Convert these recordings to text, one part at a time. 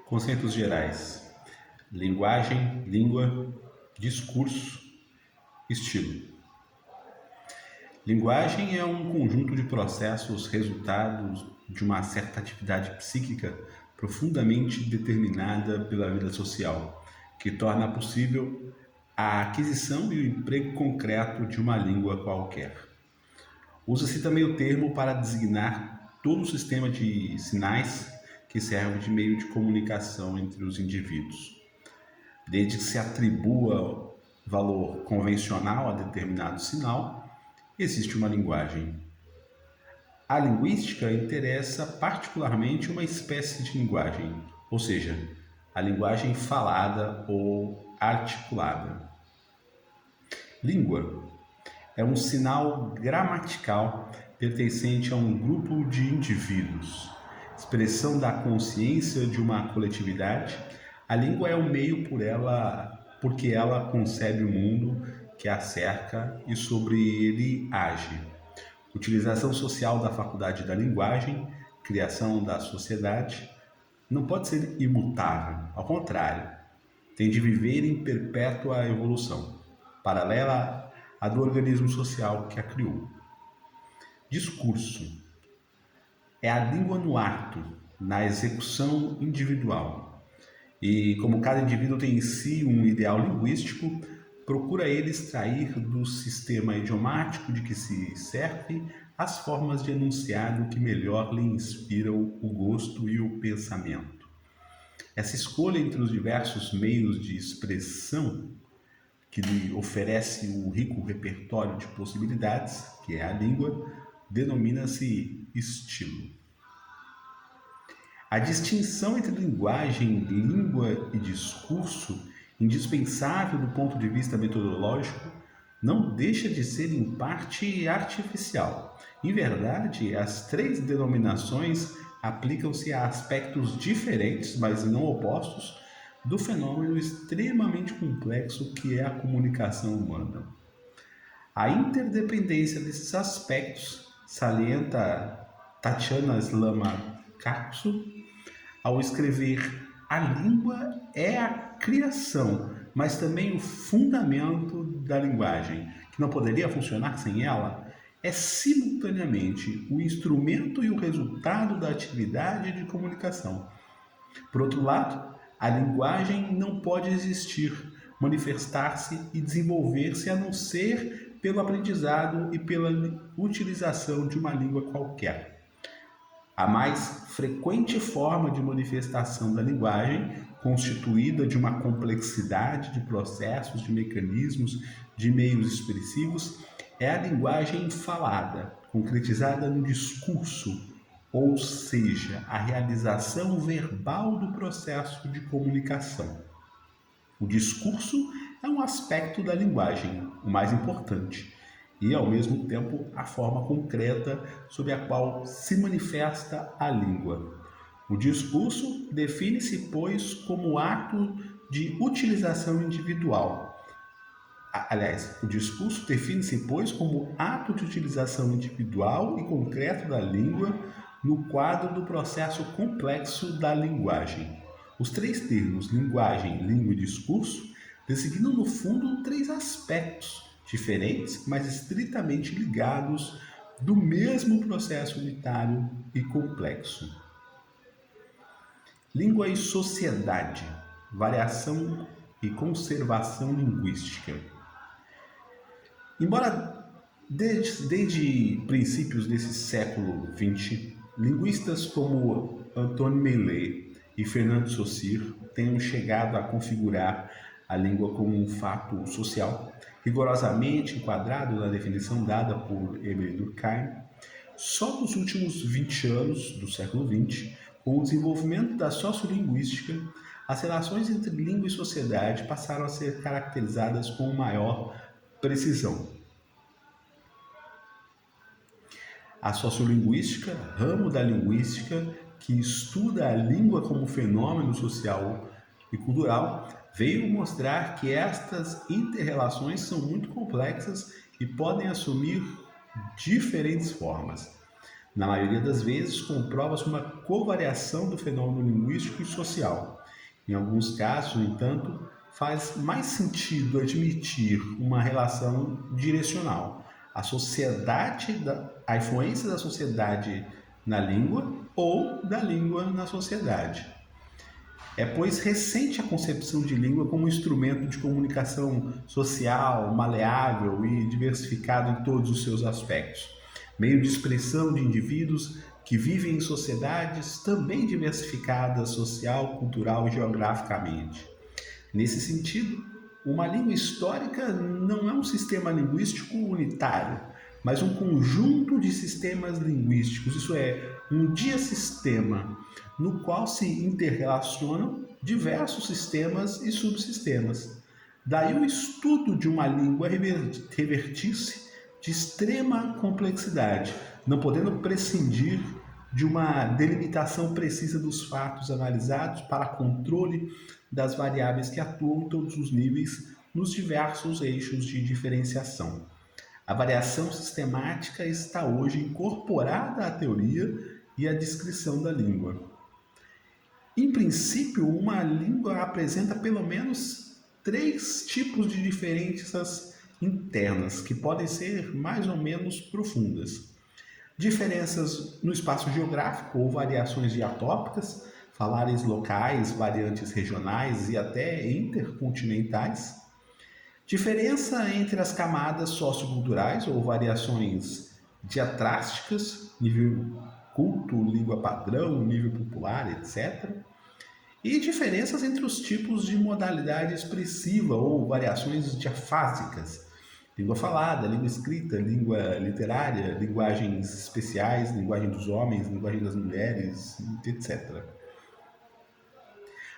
Conceitos gerais: linguagem, língua, discurso, estilo. Linguagem é um conjunto de processos resultados de uma certa atividade psíquica profundamente determinada pela vida social, que torna possível a aquisição e o emprego concreto de uma língua qualquer. Usa-se também o termo para designar todo o sistema de sinais que serve de meio de comunicação entre os indivíduos. Desde que se atribua valor convencional a determinado sinal, existe uma linguagem. A linguística interessa particularmente uma espécie de linguagem, ou seja, a linguagem falada ou articulada. Língua é um sinal gramatical pertencente a um grupo de indivíduos, expressão da consciência de uma coletividade. A língua é o meio porque ela concebe o mundo que a cerca e sobre ele age. Utilização social da faculdade da linguagem, criação da sociedade, não pode ser imutável, ao contrário, tem de viver em perpétua evolução, paralela à do organismo social que a criou. Discurso é a língua no ato, na execução individual. E como cada indivíduo tem em si um ideal linguístico, procura ele extrair do sistema idiomático de que se serve as formas de enunciado que melhor lhe inspiram o gosto e o pensamento. Essa escolha entre os diversos meios de expressão que lhe oferece o rico repertório de possibilidades, que é a língua, denomina-se estilo. A distinção entre linguagem, língua e discurso, indispensável do ponto de vista metodológico, não deixa de ser em parte artificial. Em verdade, as três denominações aplicam-se a aspectos diferentes, mas não opostos, do fenômeno extremamente complexo que é a comunicação humana. A interdependência desses aspectos salienta Tatiana Slama-Carpso ao escrever: a língua é a criação, mas também o fundamento da linguagem, que não poderia funcionar sem ela, é simultaneamente o instrumento e o resultado da atividade de comunicação. Por outro lado, a linguagem não pode existir, manifestar-se e desenvolver-se a não ser pelo aprendizado e pela utilização de uma língua qualquer. A mais frequente forma de manifestação da linguagem, constituída de uma complexidade de processos, de mecanismos, de meios expressivos, é a linguagem falada, concretizada no discurso, ou seja, a realização verbal do processo de comunicação. O discurso é um aspecto da linguagem, o mais importante, e, ao mesmo tempo, a forma concreta sob a qual se manifesta a língua. O discurso define-se, pois, como ato de utilização individual. O discurso define-se, pois, como ato de utilização individual e concreto da língua no quadro do processo complexo da linguagem. Os três termos, linguagem, língua e discurso, designam, no fundo, três aspectos diferentes, mas estritamente ligados do mesmo processo unitário e complexo. Língua e sociedade, variação e conservação linguística. Embora desde princípios desse século XX, linguistas como Antoine Meillet e Fernand Saussure tenham chegado a configurar a língua como um fato social, rigorosamente enquadrado na definição dada por Émile Durkheim, só nos últimos 20 anos do século XX, com o desenvolvimento da sociolinguística, as relações entre língua e sociedade passaram a ser caracterizadas com maior precisão. A sociolinguística, ramo da linguística que estuda a língua como fenômeno social e cultural, veio mostrar que estas inter-relações são muito complexas e podem assumir diferentes formas. Na maioria das vezes, comprova-se uma covariação do fenômeno linguístico e social. Em alguns casos, no entanto, faz mais sentido admitir uma relação direcional, a influência da sociedade na língua ou da língua na sociedade. É, pois, recente a concepção de língua como um instrumento de comunicação social, maleável e diversificado em todos os seus aspectos, meio de expressão de indivíduos que vivem em sociedades também diversificadas social, cultural e geograficamente. Nesse sentido, uma língua histórica não é um sistema linguístico unitário, mas um conjunto de sistemas linguísticos, isso é, um dia-sistema, no qual se interrelacionam diversos sistemas e subsistemas. Daí o estudo de uma língua revertir-se de extrema complexidade, não podendo prescindir de uma delimitação precisa dos fatos analisados para controle das variáveis que atuam em todos os níveis nos diversos eixos de diferenciação. A variação sistemática está hoje incorporada à teoria e à descrição da língua. Em princípio, uma língua apresenta pelo menos 3 tipos de diferenças internas, que podem ser mais ou menos profundas. Diferenças no espaço geográfico ou variações diatópicas, falares locais, variantes regionais e até intercontinentais. Diferença entre as camadas socioculturais ou variações diatrásticas, nível culto, língua padrão, nível popular, etc. E diferenças entre os tipos de modalidade expressiva ou variações diafásicas, língua falada, língua escrita, língua literária, linguagens especiais, linguagem dos homens, linguagem das mulheres, etc.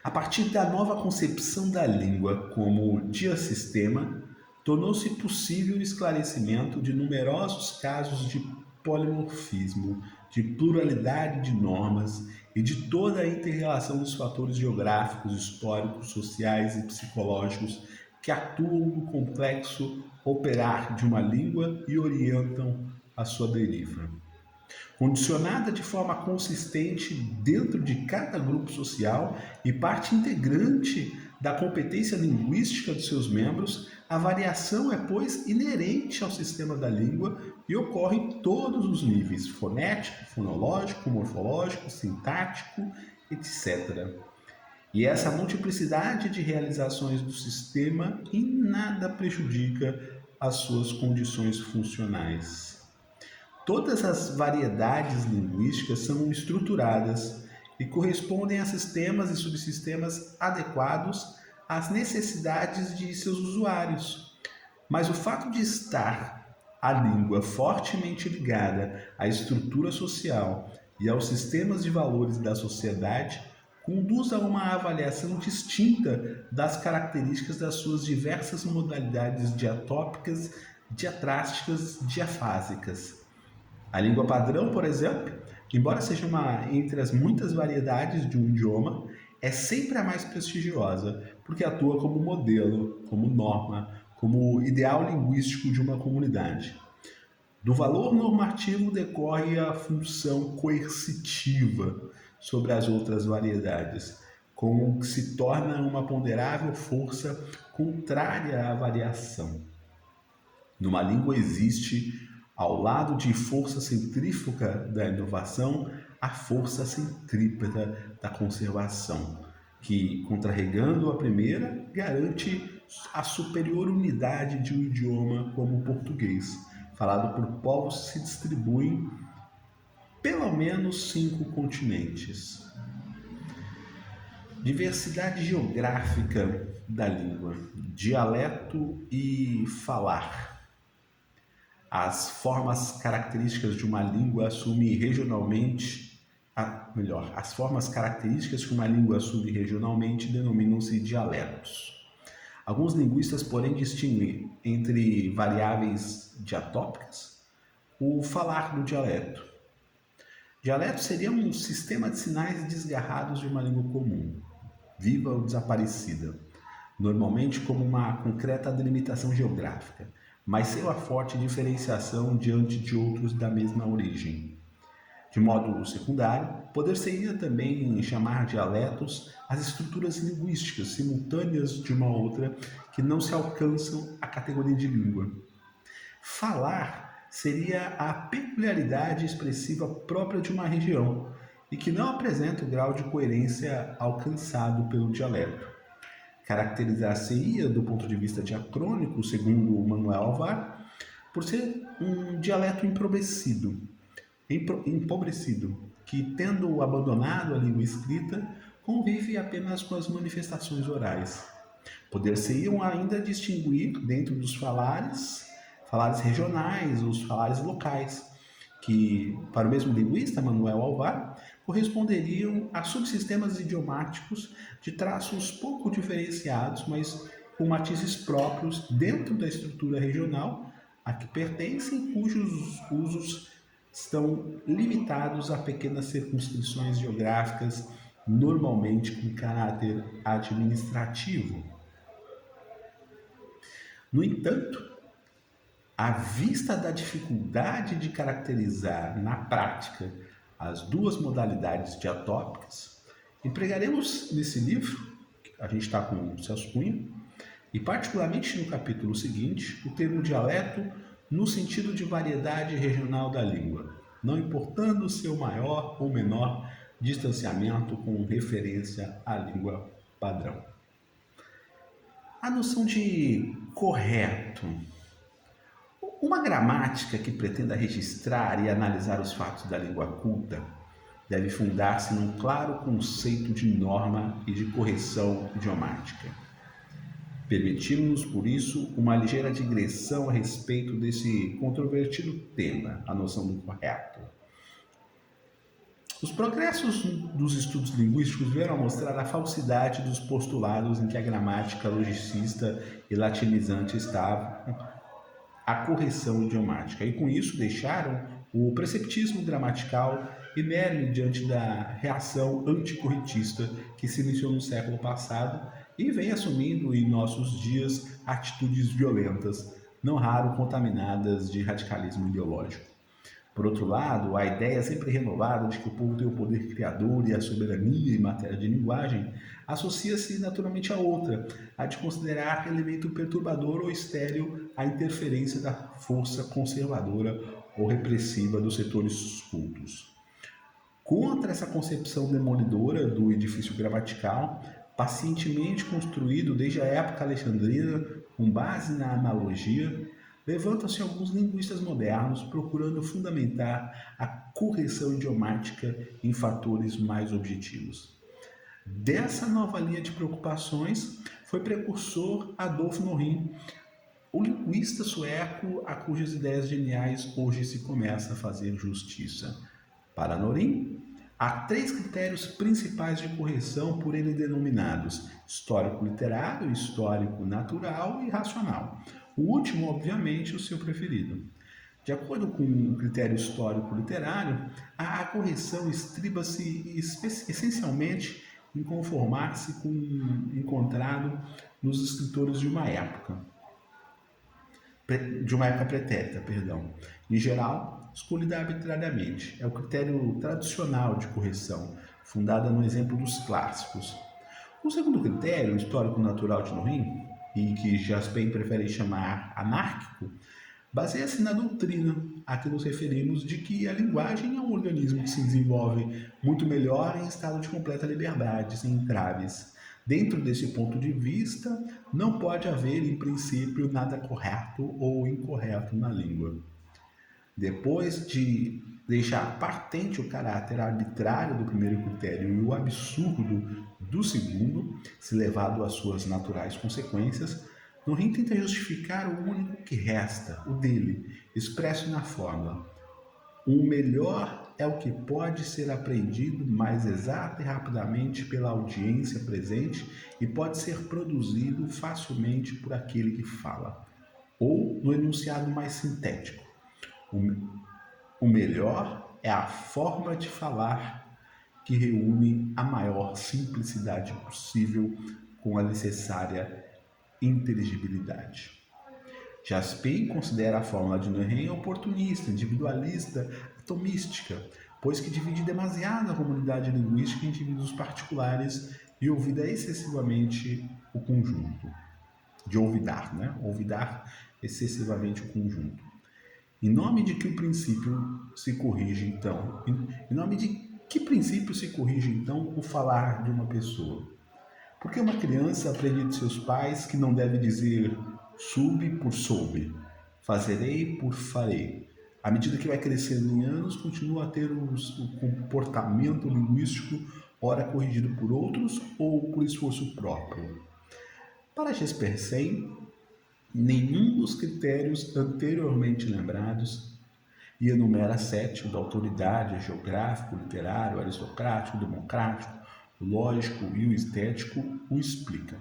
A partir da nova concepção da língua como dia-sistema, tornou-se possível o esclarecimento de numerosos casos de polimorfismo, de pluralidade de normas e de toda a inter-relação dos fatores geográficos, históricos, sociais e psicológicos que atuam no complexo operar de uma língua e orientam a sua deriva. Condicionada de forma consistente dentro de cada grupo social e parte integrante da competência linguística dos seus membros, a variação é, pois, inerente ao sistema da língua e ocorre em todos os níveis, fonético, fonológico, morfológico, sintático, etc. E essa multiplicidade de realizações do sistema em nada prejudica as suas condições funcionais. Todas as variedades linguísticas são estruturadas e correspondem a sistemas e subsistemas adequados às necessidades de seus usuários. Mas o fato de estar a língua fortemente ligada à estrutura social e aos sistemas de valores da sociedade conduz a uma avaliação distinta das características das suas diversas modalidades diatópicas, diatrásticas, diafásicas. A língua padrão, por exemplo, embora seja uma entre as muitas variedades de um idioma, é sempre a mais prestigiosa, porque atua como modelo, como norma, como ideal linguístico de uma comunidade. Do valor normativo decorre a função coercitiva sobre as outras variedades, como que se torna uma ponderável força contrária à variação. Numa língua existe, ao lado de força centrífuga da inovação, a força centrípeta da conservação, que, contrarregando a primeira, garante a superior unidade de um idioma como o português, falado por povos que se distribuem pelo menos 5 continentes. Diversidade geográfica da língua, dialeto e falar. As formas características de uma língua assumem regionalmente, as formas características que uma língua assume regionalmente denominam-se dialetos. Alguns linguistas, porém, distinguem entre variáveis diatópicas o falar do dialeto. Dialeto seria um sistema de sinais desgarrados de uma língua comum, viva ou desaparecida, normalmente como uma concreta delimitação geográfica, mas sem uma forte diferenciação diante de outros da mesma origem. De modo secundário, poder-se-ia também chamar dialetos as estruturas linguísticas simultâneas de uma outra que não se alcançam à categoria de língua. Falar seria a peculiaridade expressiva própria de uma região e que não apresenta o grau de coerência alcançado pelo dialeto. Caracterizar-se-ia, do ponto de vista diacrônico, segundo Manuel Alvar, por ser um dialeto empobrecido, que, tendo abandonado a língua escrita, convive apenas com as manifestações orais. Poder-se-iam ainda distinguir, dentro dos falares regionais, os falares locais, que, para o mesmo linguista, Manuel Alvar, corresponderiam a subsistemas idiomáticos de traços pouco diferenciados, mas com matizes próprios dentro da estrutura regional a que pertencem, cujos usos estão limitados a pequenas circunscrições geográficas, normalmente com caráter administrativo. No entanto, à vista da dificuldade de caracterizar na prática as duas modalidades diatópicas, empregaremos nesse livro, a gente está com o Celso Cunha, e particularmente no capítulo seguinte, o termo dialeto no sentido de variedade regional da língua, não importando seu maior ou menor distanciamento com referência à língua padrão. A noção de correto. Uma gramática que pretenda registrar e analisar os fatos da língua culta deve fundar-se num claro conceito de norma e de correção idiomática. Permitimos-nos, por isso, uma ligeira digressão a respeito desse controvertido tema, a noção do correto. Os progressos dos estudos linguísticos vieram a mostrar a falsidade dos postulados em que a gramática logicista e latinizante estavam a correção idiomática, e com isso deixaram o preceptismo gramatical inerme diante da reação anticorretista que se iniciou no século passado e vem assumindo em nossos dias atitudes violentas, não raro contaminadas de radicalismo ideológico. Por outro lado, a ideia sempre renovada de que o povo tem o poder criador e a soberania em matéria de linguagem associa-se naturalmente a outra, a de considerar elemento perturbador ou estéril a interferência da força conservadora ou repressiva dos setores cultos. Contra essa concepção demolidora do edifício gramatical, pacientemente construído desde a época alexandrina, com base na analogia, levantam-se alguns linguistas modernos procurando fundamentar a correção idiomática em fatores mais objetivos. Dessa nova linha de preocupações foi precursor Adolf Norin, o linguista sueco a cujas ideias geniais hoje se começa a fazer justiça. Para Norin, há 3 critérios principais de correção por ele denominados histórico-literário, histórico-natural e racional. O último, obviamente, o seu preferido. De acordo com o critério histórico-literário, a correção estriba-se essencialmente em conformar-se com o encontrado nos escritores de uma época pretérita, Em geral, escolhida arbitrariamente. É o critério tradicional de correção, fundada no exemplo dos clássicos. O segundo critério, o histórico-natural de Norin, e que Jaspin prefere chamar anárquico, baseia-se na doutrina a que nos referimos de que a linguagem é um organismo que se desenvolve muito melhor em estado de completa liberdade, sem entraves. Dentro desse ponto de vista, não pode haver, em princípio, nada correto ou incorreto na língua. Depois de deixar patente o caráter arbitrário do primeiro critério e o absurdo do segundo, se levado às suas naturais consequências, Norin tenta justificar o único que resta, o dele, expresso na fórmula: o melhor é o que pode ser apreendido mais exata e rapidamente pela audiência presente e pode ser produzido facilmente por aquele que fala. Ou no enunciado mais sintético: o melhor é a forma de falar que reúne a maior simplicidade possível com a necessária inteligibilidade. Jaspin considera a fórmula de Norin oportunista, individualista, atomística, pois que divide demasiado a comunidade linguística em indivíduos particulares e olvida excessivamente o conjunto. De olvidar, né? Olvidar excessivamente o conjunto. Em nome de que o princípio se corrige, então? Em nome de que princípio se corrige, então, o falar de uma pessoa? Porque uma criança aprende de seus pais que não deve dizer sube por soube, fazerei por farei. À medida que vai crescendo em anos, continua a ter o comportamento linguístico, ora corrigido por outros ou por esforço próprio. Para Jespersen, nenhum dos critérios anteriormente lembrados, e enumera 7, o da autoridade, geográfico, literário, aristocrático, democrático, o lógico e o estético, o explica.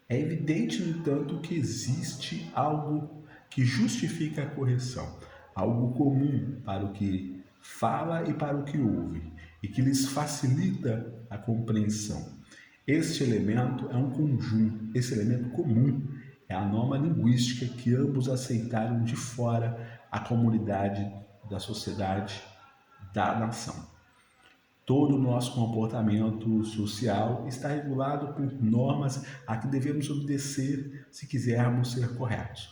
É evidente, no entanto, que existe algo que justifica a correção, algo comum para o que fala e para o que ouve, e que lhes facilita a compreensão. Este elemento é um conjunto, esse elemento comum é a norma linguística que ambos aceitaram de fora a comunidade, da sociedade, da nação. Todo o nosso comportamento social está regulado por normas a que devemos obedecer se quisermos ser corretos.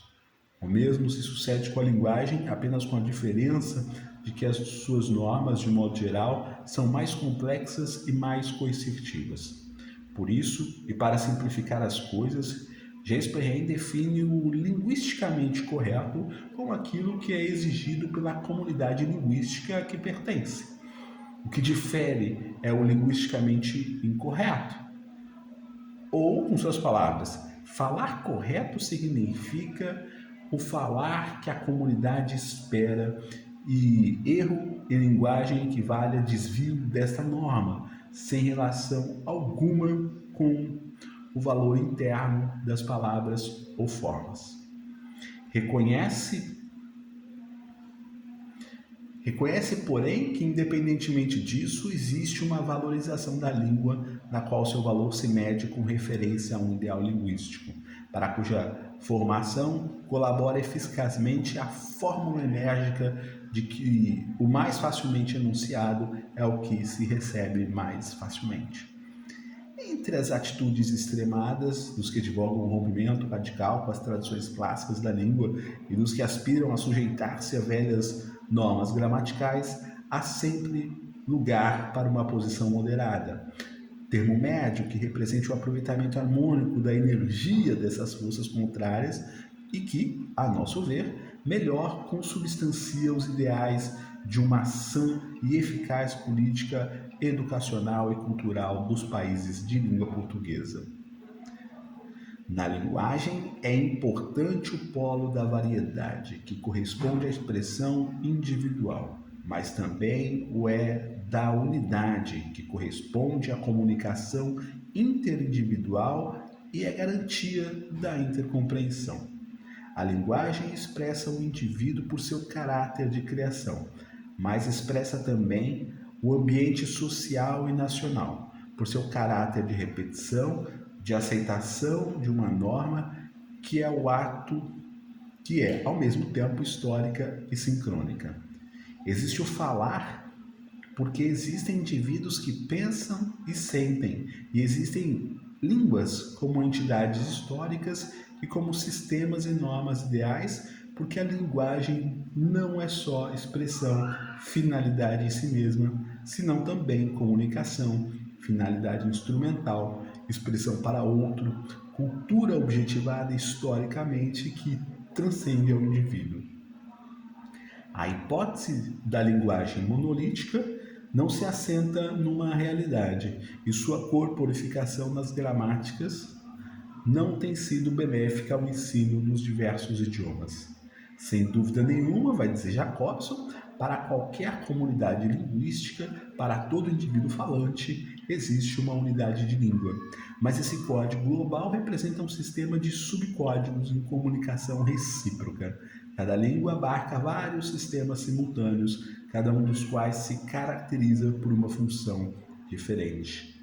O mesmo se sucede com a linguagem, apenas com a diferença de que as suas normas, de modo geral, são mais complexas e mais coercitivas. Por isso, e para simplificar as coisas, Jespersen define o linguisticamente correto como aquilo que é exigido pela comunidade linguística a que pertence. O que difere é o linguisticamente incorreto. Ou, com suas palavras, falar correto significa o falar que a comunidade espera, e erro em linguagem equivale a desvio desta norma, sem relação alguma com o valor interno das palavras ou formas. Reconhece, porém, que independentemente disso, existe uma valorização da língua na qual seu valor se mede com referência a um ideal linguístico, para cuja formação colabora eficazmente a fórmula enérgica de que o mais facilmente enunciado é o que se recebe mais facilmente. Entre as atitudes extremadas dos que divulgam um rompimento radical com as tradições clássicas da língua e dos que aspiram a sujeitar-se a velhas normas gramaticais, há sempre lugar para uma posição moderada. Termo médio que represente o aproveitamento harmônico da energia dessas forças contrárias e que, a nosso ver, melhor consubstancia os ideais de uma sã e eficaz política educacional e cultural dos países de língua portuguesa. Na linguagem, é importante o polo da variedade, que corresponde à expressão individual, mas também o é da unidade, que corresponde à comunicação interindividual e é garantia da intercompreensão. A linguagem expressa o indivíduo por seu caráter de criação, mas expressa também o ambiente social e nacional, por seu caráter de repetição, de aceitação de uma norma que é o ato que é, ao mesmo tempo, histórica e sincrônica. Existe o falar porque existem indivíduos que pensam e sentem, e existem línguas como entidades históricas e como sistemas e normas ideais, porque a linguagem não é só expressão, finalidade em si mesma, senão também comunicação, finalidade instrumental, expressão para outro, cultura objetivada historicamente que transcende ao indivíduo. A hipótese da linguagem monolítica não se assenta numa realidade e sua corporificação nas gramáticas não tem sido benéfica ao ensino nos diversos idiomas. Sem dúvida nenhuma, vai dizer Jacobson, para qualquer comunidade linguística, para todo indivíduo falante, existe uma unidade de língua. Mas esse código global representa um sistema de subcódigos em comunicação recíproca. Cada língua abarca vários sistemas simultâneos, cada um dos quais se caracteriza por uma função diferente.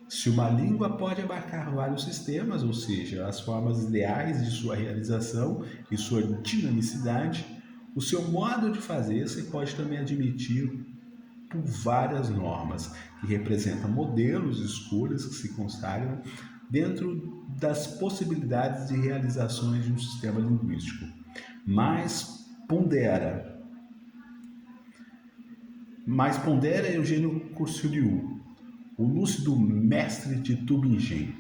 Se uma língua pode abarcar vários sistemas, ou seja, as formas ideais de sua realização e sua dinamicidade, o seu modo de fazer-se pode também admitir por várias normas, que representam modelos e escolhas que se consagram dentro das possibilidades de realizações de um sistema linguístico, mas pondera Eugênio Courciliou, o lúcido mestre de Tübingen.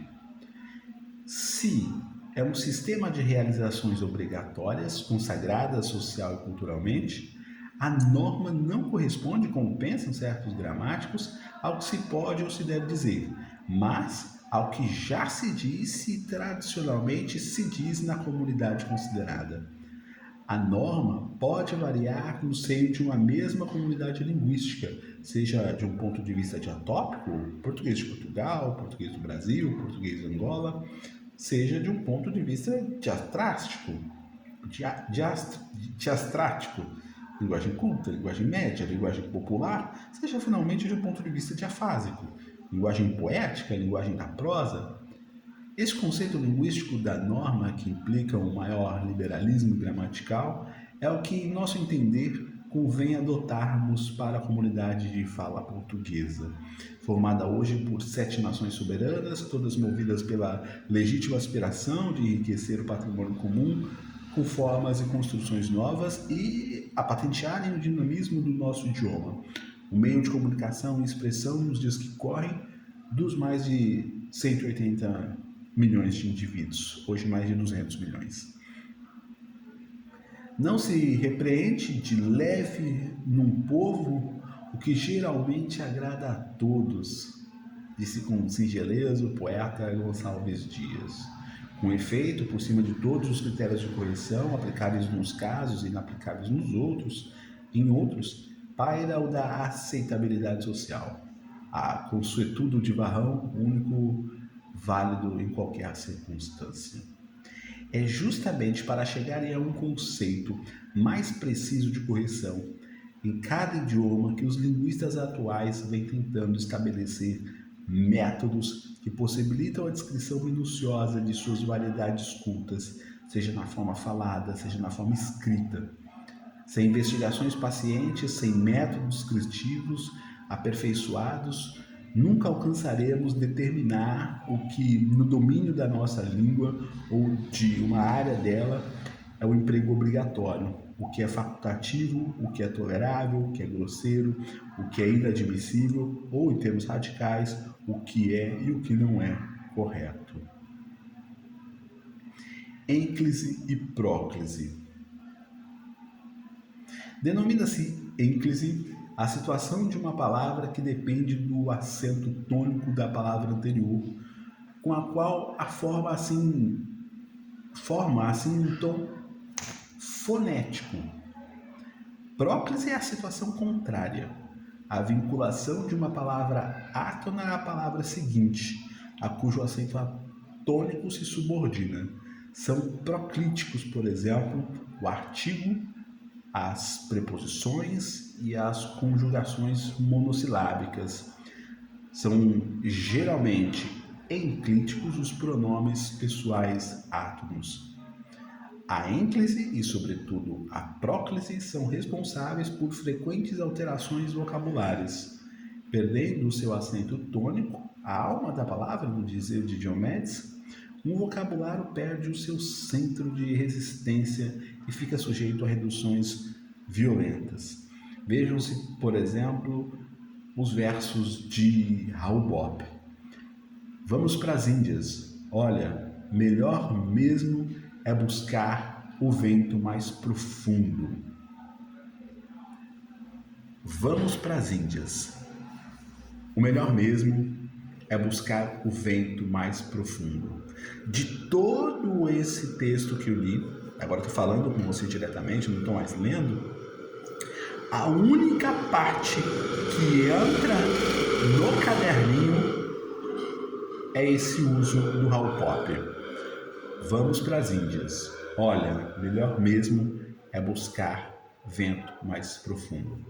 Se é um sistema de realizações obrigatórias, consagradas social e culturalmente, a norma não corresponde, como pensam certos gramáticos, ao que se pode ou se deve dizer, mas ao que já se disse e tradicionalmente se diz na comunidade considerada. A norma pode variar no seio de uma mesma comunidade linguística, seja de um ponto de vista diatópico, português de Portugal, português do Brasil, português de Angola, seja de um ponto de vista diastrático, linguagem culta, linguagem média, linguagem popular, seja finalmente de um ponto de vista diafásico, linguagem poética, linguagem da prosa. Esse conceito linguístico da norma, que implica um maior liberalismo gramatical, é o que, em nosso entender, convém adotarmos para a comunidade de fala portuguesa, formada hoje por 7 nações soberanas, todas movidas pela legítima aspiração de enriquecer o patrimônio comum com formas e construções novas e a patentearem o dinamismo do nosso idioma, um meio de comunicação e expressão nos dias que correm dos mais de 180 milhões de indivíduos, hoje mais de 200 milhões. Não se repreende de leve num povo o que geralmente agrada a todos, disse com singeleza o poeta Gonçalves Dias. Com efeito, por cima de todos os critérios de correção, aplicáveis nos casos e inaplicáveis em outros, paira o da aceitabilidade social, a consuetudo de varrão único válido em qualquer circunstância. É justamente para chegar a um conceito mais preciso de correção em cada idioma que os linguistas atuais vêm tentando estabelecer métodos que possibilitam a descrição minuciosa de suas variedades cultas, seja na forma falada, seja na forma escrita. Sem investigações pacientes, sem métodos descritivos aperfeiçoados, nunca alcançaremos determinar o que, no domínio da nossa língua ou de uma área dela, é o emprego obrigatório, o que é facultativo, o que é tolerável, o que é grosseiro, o que é inadmissível, ou, em termos radicais, o que é e o que não é correto. Ênclise e próclise. Denomina-se ênclise a situação de uma palavra que depende do acento tônico da palavra anterior, com a qual a forma assim um tom fonético. Próclise é a situação contrária, a vinculação de uma palavra átona à palavra seguinte, a cujo acento tônico se subordina. São proclíticos, por exemplo, o artigo, as preposições e as conjugações monossilábicas. São geralmente enclíticos os pronomes pessoais átonos. A ênclise e, sobretudo, a próclise são responsáveis por frequentes alterações vocabulares, perdendo o seu acento tônico, a alma da palavra, no dizer de Diomedes, um vocabulário perde o seu centro de resistência e fica sujeito a reduções violentas. Vejam-se, por exemplo, os versos de Raul Bopp. Vamos para as Índias. Olha, melhor mesmo é buscar o vento mais profundo. Vamos para as Índias. O melhor mesmo é buscar o vento mais profundo. De todo esse texto que eu li, agora estou falando com você diretamente, não estou mais lendo, a única parte que entra no caderninho é esse uso do Raul Bopp. Vamos para as Índias. Olha, melhor mesmo é buscar vento mais profundo.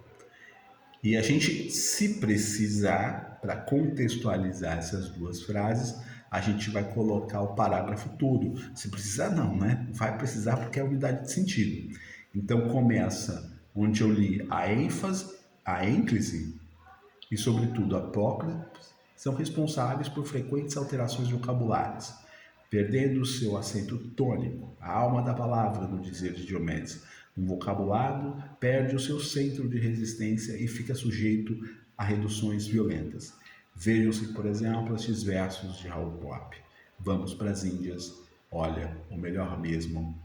E a gente, se precisar, para contextualizar essas duas frases, a gente vai colocar o parágrafo todo. Se precisar, não, né? Vai precisar porque é unidade de sentido. Então, começa onde eu li a ênfase, a ênclise, e, sobretudo, apócrifos, são responsáveis por frequentes alterações vocabulares, perdendo seu acento tônico, a alma da palavra, no dizer de Diomedes. Um vocabulário perde o seu centro de resistência e fica sujeito a reduções violentas. Vejam-se, por exemplo, estes versos de Raul Pop. Vamos para as Índias, olha, o melhor mesmo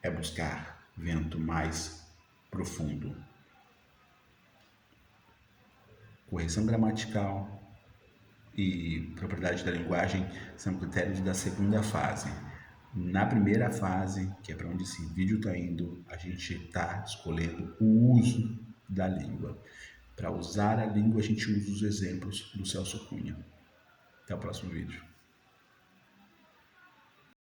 é buscar vento mais profundo. Correção gramatical e propriedade da linguagem são critérios da segunda fase. Na primeira fase, que é para onde esse vídeo está indo, a gente está escolhendo o uso da língua. Para usar a língua, a gente usa os exemplos do Celso Cunha. Até o próximo vídeo.